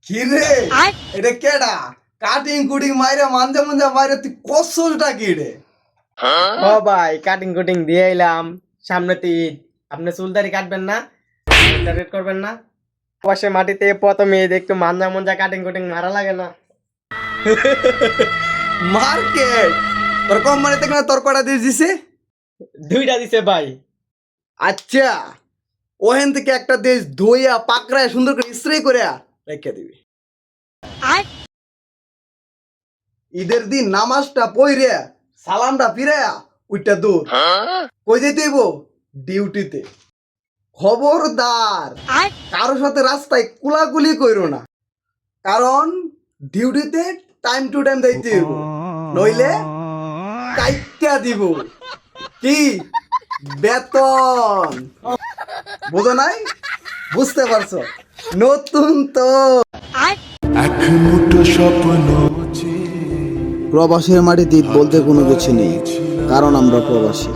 কিরে এটা কেডা কাটিং কুটিং মাইরে মানজা মানজা মাইরে তুই কসলটা কি রে? ও ভাই কাটিং কুটিং দিয়ে এলাম, সামনে তো ঈদ, আপনি চুলদারি কাটবেন না, রেড করবেন না? পাশে মাটিতে প্রথমে একটু মাঞ্জা মঞ্জা কাটিং কুটিং মারা লাগে না? মার্কেট তোর কোম্পানিতে কেন তোর কটা দিয়ে দিছে? দুইটা দিছে ভাই। আচ্ছা ওহেন থেকে একটা দেশ ধুইয়া পাকড়ায় সুন্দর করে স্প্রে করে রেখে দিবি। ঈদের দিন নামাজটা পইরে সালামটা ফিরায়া ওইটা দূর কই যেতে হইব? ডিউটিতে। খবরদার কারো সাথে রাস্তায় কুলাকুলি কইরো না, কারণ ডিউটিতে টাইম টু টাইম যাইতে হইব, নইলে কাইটা দিব। কি বেতন বুঝো নাই? বুঝতে পারছো? নতুন তো প্রবাসের মাটিতে ঈদ বলতে কোনো কিছু নেই, কারণ আমরা প্রবাসী।